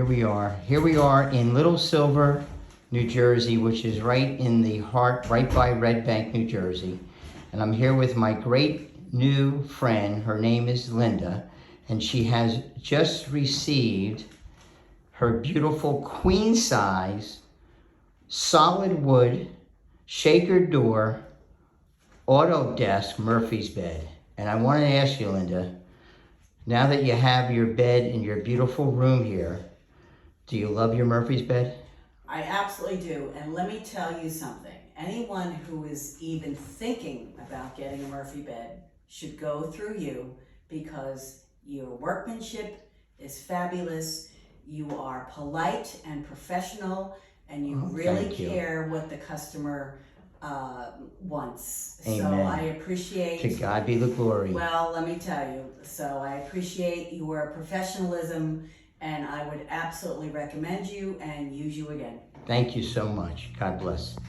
Here we are in Little Silver, New Jersey, which is right in the heart, right by Red Bank, New Jersey. And I'm here with my great new friend. Her name is Linda, and she has just received her beautiful queen size, solid wood, shaker door, auto desk Murphy's bed. And I want to ask you, Linda, now that you have your bed in your beautiful room here, do you love your Murphy's bed? I absolutely do. And let me tell you something. Anyone who is even thinking about getting a Murphy bed should go through you, because your workmanship is fabulous. You are polite and professional, and you really care what the customer wants. Amen. So I appreciate. To God be the glory. Well, let me tell you. So I appreciate your professionalism, and I would absolutely recommend you and use you again. Thank you so much. God bless.